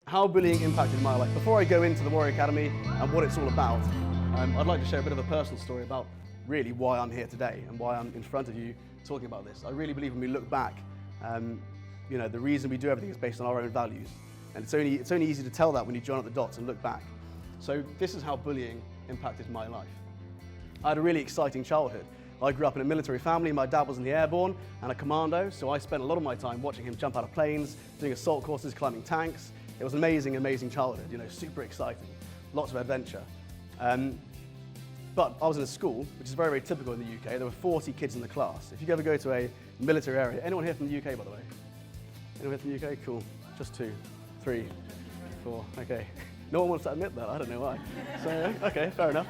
how bullying impacted my life. Before I go into the Warrior Academy and what it's all about, I'd like to share a bit of a personal story about really why I'm here today and why I'm in front of you talking about this. I really believe when we look back, the reason we do everything is based on our own values. And it's only easy to tell that when you join up the dots and look back. So this is how bullying impacted my life. I had a really exciting childhood. I grew up in a military family. My dad was in the airborne and a commando, so I spent a lot of my time watching him jump out of planes, doing assault courses, climbing tanks. It was an amazing, amazing childhood, super exciting, lots of adventure. But I was in a school, which is very, very typical in the UK. There were 40 kids in the class. If you ever go to a military area, anyone here from the UK, by the way? Anyone here from the UK? Cool. Just 2, 3, 4, okay. No one wants to admit that, I don't know why. So, okay, fair enough.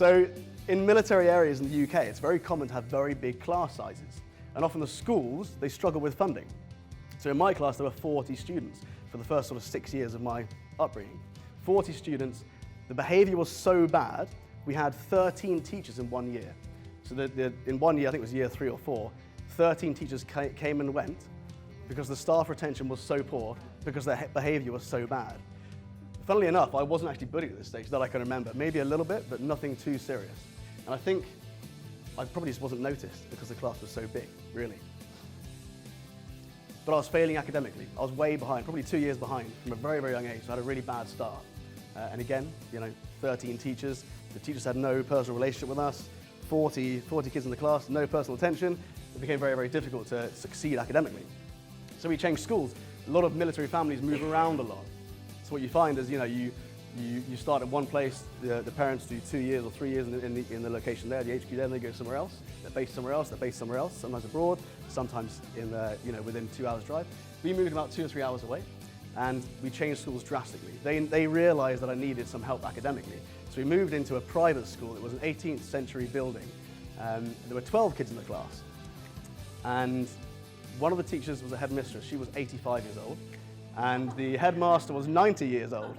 So in military areas in the UK, it's very common to have very big class sizes. And often the schools, they struggle with funding. So in my class, there were 40 students for the first sort of 6 years of my upbringing. 40 students, the behavior was so bad, we had 13 teachers in 1 year. So in 1 year, I think it was year 3 or 4, 13 teachers came and went because the staff retention was so poor, because their behavior was so bad. Funnily enough, I wasn't actually bullied at this stage that I can remember. Maybe a little bit, but nothing too serious. And I think I probably just wasn't noticed because the class was so big, really. But I was failing academically. I was way behind, probably 2 years behind from a very, very young age. So I had a really bad start. And again, 13 teachers. The teachers had no personal relationship with us. 40 kids in the class, no personal attention. It became very, very difficult to succeed academically. So we changed schools. A lot of military families move around a lot. So what you find is, you start at one place, the parents do 2 years or 3 years in the location there, the HQ there, and they go somewhere else. They're based somewhere else, sometimes abroad, sometimes within 2 hours drive. We moved about 2 or 3 hours away, and we changed schools drastically. They realized that I needed some help academically. So we moved into a private school. It was an 18th century building. There were 12 kids in the class. And one of the teachers was a headmistress. She was 85 years old. And the headmaster was 90 years old.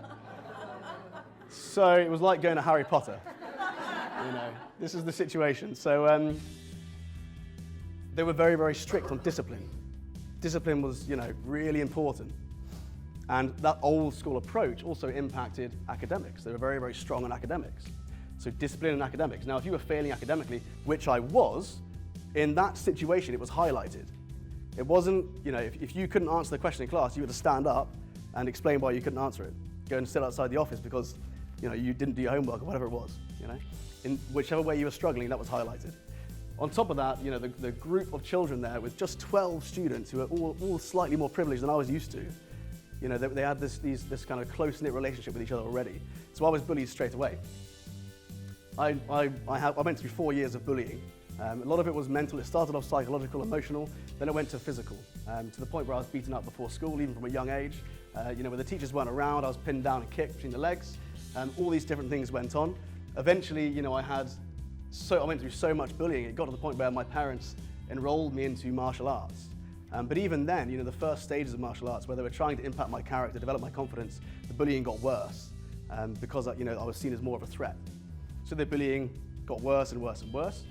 So it was like going to Harry Potter. This is the situation. So they were very, very strict on discipline. Discipline was, really important. And that old school approach also impacted academics. They were very, very strong on academics. So discipline and academics. Now, if you were failing academically, which I was, in that situation, it was highlighted. It wasn't, if you couldn't answer the question in class, you had to stand up and explain why you couldn't answer it. Go and sit outside the office because, you didn't do your homework or whatever it was, In whichever way you were struggling, that was highlighted. On top of that, the group of children there with just 12 students who were all slightly more privileged than I was used to. They had this kind of close-knit relationship with each other already. So I was bullied straight away. I went through 4 years of bullying. A lot of it was mental. It started off psychological, emotional, then it went to physical, to the point where I was beaten up before school, even from a young age. When the teachers weren't around, I was pinned down and kicked between the legs. All these different things went on. Eventually, I went through so much bullying, it got to the point where my parents enrolled me into martial arts. But even then, the first stages of martial arts, where they were trying to impact my character, develop my confidence, the bullying got worse because I was seen as more of a threat. So the bullying got worse and worse and worse,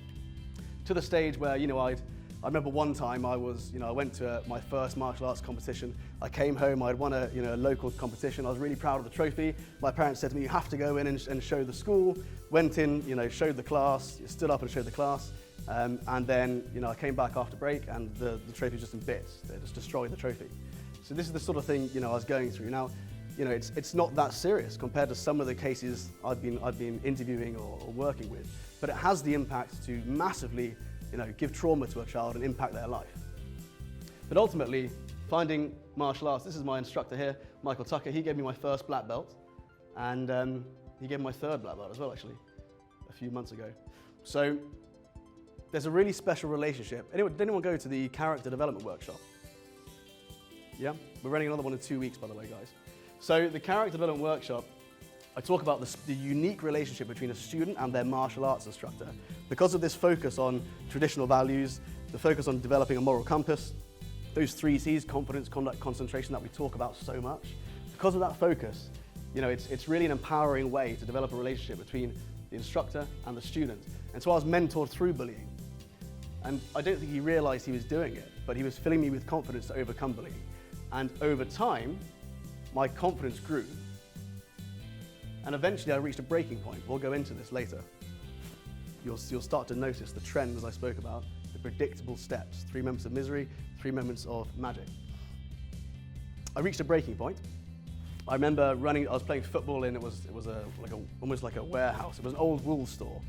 to the stage where, I remember one time I went to my first martial arts competition. I came home, I'd won a local competition. I was really proud of the trophy. My parents said to me, you have to go in and show the school. Went in, showed the class, stood up and showed the class. And then, I came back after break and the trophy was just in bits. They just destroyed the trophy. So this is the sort of thing, I was going through. Now, it's not that serious compared to some of the cases I've been interviewing or working with, but it has the impact to massively, give trauma to a child and impact their life. But ultimately, finding martial arts, this is my instructor here, Michael Tucker. He gave me my first black belt, and he gave me my third black belt as well, actually, a few months ago. So there's a really special relationship. Did anyone go to the character development workshop? Yeah? We're running another one in 2 weeks, by the way, guys. So the character development workshop, I talk about the unique relationship between a student and their martial arts instructor. Because of this focus on traditional values, the focus on developing a moral compass, those 3 C's, confidence, conduct, concentration, that we talk about so much, because of that focus, it's really an empowering way to develop a relationship between the instructor and the student. And so I was mentored through bullying. And I don't think he realized he was doing it. but he was filling me with confidence to overcome bullying. And over time, my confidence grew. And eventually I reached a breaking point. We'll go into this later. You'll start to notice the trends I spoke about, the predictable steps, 3 moments of misery, 3 moments of magic. I reached a breaking point. I remember running, I was playing football in, almost like a warehouse. It was an old wool store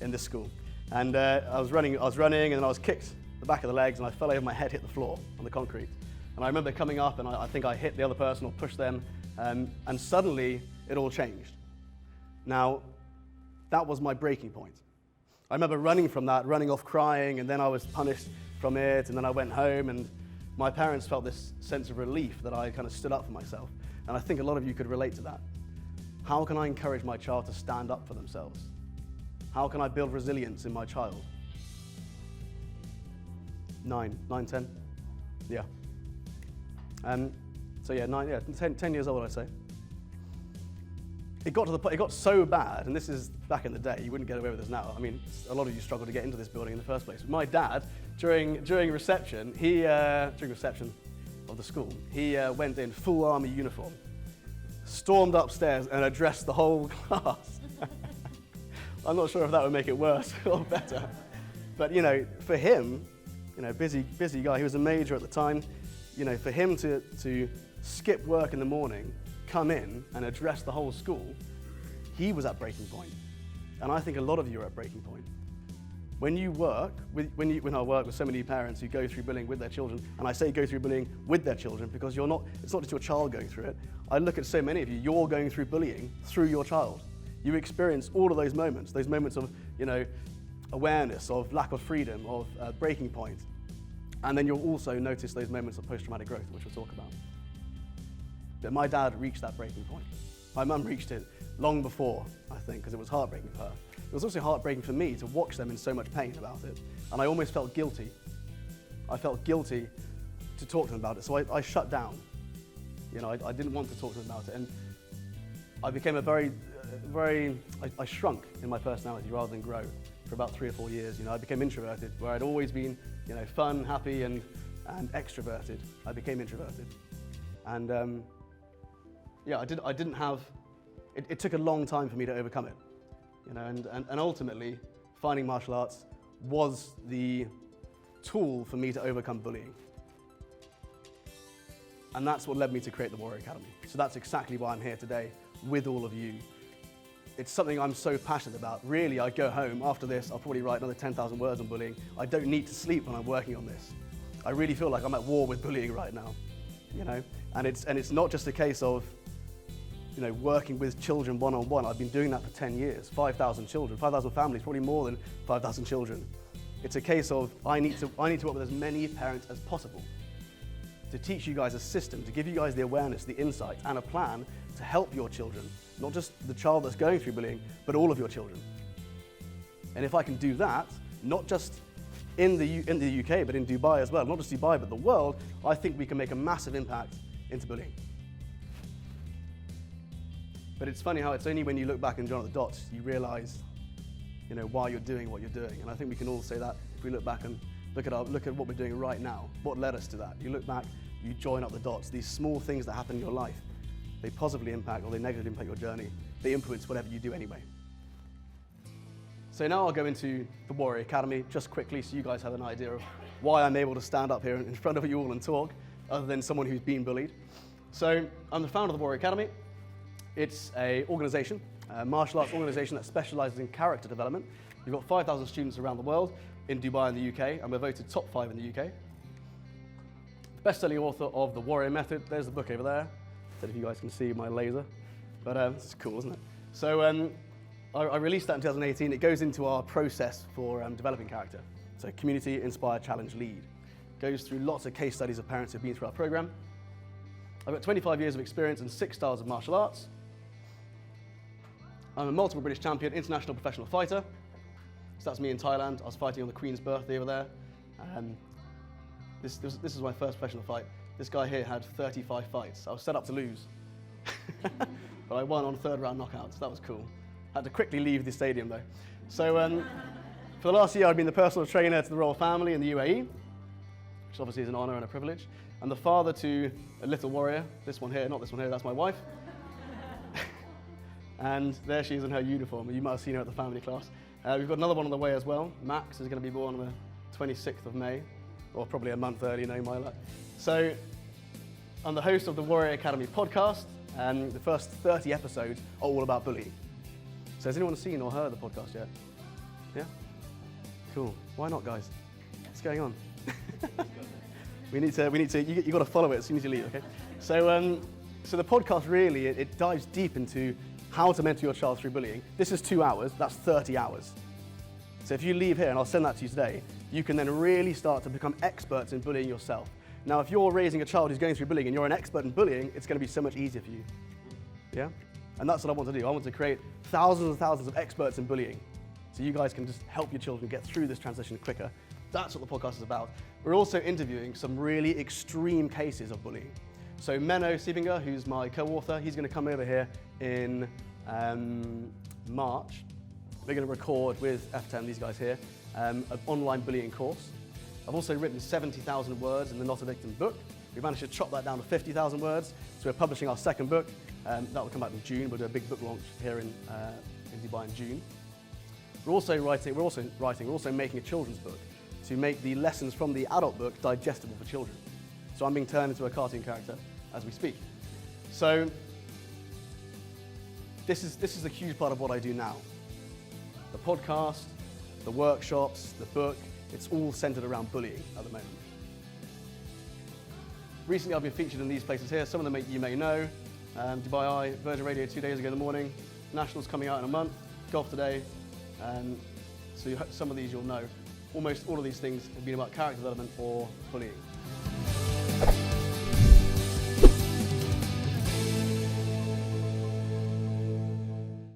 in this school. And I was running and then I was kicked the back of the legs and I fell over, my head hit the floor on the concrete. And I remember coming up and I think I hit the other person or pushed them, and suddenly it all changed. Now, that was my breaking point. I remember running from that, running off crying, and then I was punished from it, and then I went home, and my parents felt this sense of relief that I kind of stood up for myself. And I think a lot of you could relate to that. How can I encourage my child to stand up for themselves? How can I build resilience in my child? 9, 10? Yeah. So yeah, 10 years old, I'd say. It got to the point, it got so bad, and this is back in the day, you wouldn't get away with this now. I mean, a lot of you struggled to get into this building in the first place. My dad, during reception, during reception of the school, he went in full army uniform, stormed upstairs and addressed the whole class. I'm not sure if that would make it worse or better. But you know, for him, you know, busy guy, he was a major at the time, you know, for him to skip work in the morning, come in and address the whole school, he was at breaking point. And I think a lot of you are at breaking point. When you work, when I work with so many parents who go through bullying with their children, and I say go through bullying with their children because it's not just your child going through it. I look at so many of you, you're going through bullying through your child. You experience all of those moments of, you know, awareness, of lack of freedom, of breaking point. And then you'll also notice those moments of post-traumatic growth, which we'll talk about. But my dad reached that breaking point. My mum reached it long before, I think, because it was heartbreaking for her. It was also heartbreaking for me to watch them in so much pain about it. And I almost felt guilty. I felt guilty to talk to them about it. So I shut down. You know, I didn't want to talk to them about it. And I became I shrunk in my personality rather than grow for about 3 or 4 years. You know, I became introverted, where I'd always been, you know, fun, happy, and extroverted. I became introverted. And yeah, I didn't have, it took a long time for me to overcome it, you know, and ultimately finding martial arts was the tool for me to overcome bullying. And that's what led me to create the Warrior Academy. So that's exactly why I'm here today with all of you. It's something I'm so passionate about. Really, I go home after this, I'll probably write another 10,000 words on bullying. I don't need to sleep when I'm working on this. I really feel like I'm at war with bullying right now, you know, and it's not just a case of, you know, working with children one-on-one. I've been doing that for 10 years, 5,000 children, 5,000 families, probably more than 5,000 children. It's a case of I need to work with as many parents as possible to teach you guys a system, to give you guys the awareness, the insight, and a plan to help your children, not just the child that's going through bullying, but all of your children. And if I can do that, not just in the UK, but in Dubai as well, not just Dubai, but the world, I think we can make a massive impact into bullying. But it's funny how it's only when you look back and join the dots, you realize, you know, why you're doing what you're doing. And I think we can all say that if we look back and look at what we're doing right now, what led us to that. You look back, you join up the dots. These small things that happen in your life, they positively impact or they negatively impact your journey. They influence whatever you do anyway. So now I'll go into the Warrior Academy just quickly so you guys have an idea of why I'm able to stand up here in front of you all and talk, other than someone who's been bullied. So I'm the founder of the Warrior Academy. It's an organization, a martial arts organization that specializes in character development. We've got 5,000 students around the world, in Dubai and the UK, and we're voted top 5 in the UK. The best-selling author of The Warrior Method. There's the book over there. I don't know if you guys can see my laser, but it's cool, isn't it? So I released that in 2018. It goes into our process for developing character. So community, inspire, challenge, lead. Goes through lots of case studies of parents who've been through our program. I've got 25 years of experience in 6 styles of martial arts. I'm a multiple British champion, international professional fighter. So that's me in Thailand. I was fighting on the Queen's birthday over there. This is my first professional fight. This guy here had 35 fights. I was set up to lose. But I won on 3rd round knockout, so that was cool. Had to quickly leave the stadium though. So for the last year, I've been the personal trainer to the royal family in the UAE. which obviously is an honor and a privilege. I'm the father to a little warrior, this one here, not this one here, that's my wife. And there she is in her uniform. You might have seen her at the family class. We've got another one on the way as well. Max is going to be born on the 26th of May, or probably a month early, no my luck. So I'm the host of the Warrior Academy podcast, and the first 30 episodes are all about bullying. So has anyone seen or heard the podcast yet? Yeah? Cool. Why not, guys? What's going on? we need to, you got to follow it as soon as you leave, okay? So, so the podcast really, it dives deep into how to mentor your child through bullying. This is 2 hours, that's 30 hours. So if you leave here, and I'll send that to you today, you can then really start to become experts in bullying yourself. Now, if you're raising a child who's going through bullying and you're an expert in bullying, it's going to be so much easier for you. Yeah? And that's what I want to do. I want to create thousands and thousands of experts in bullying, so you guys can just help your children get through this transition quicker. That's what the podcast is about. We're also interviewing some really extreme cases of bullying. So Menno Siebinger, who's my co-author, he's going to come over here in March. We're going to record with F10, these guys here, an online bullying course. I've also written 70,000 words in the Not a Victim book. We've managed to chop that down to 50,000 words. So we're publishing our second book. That will come out in June. We'll do a big book launch here in Dubai in June. We're also making a children's book to make the lessons from the adult book digestible for children. So I'm being turned into a cartoon character as we speak. So this is a huge part of what I do now. The podcast, the workshops, the book, it's all centered around bullying at the moment. Recently I've been featured in these places here. Some of them you may know. Dubai Eye, Virgin Radio 2 days ago in the morning. Nationals coming out in a month. Golf Today. So some of these you'll know. Almost all of these things have been about character development or bullying.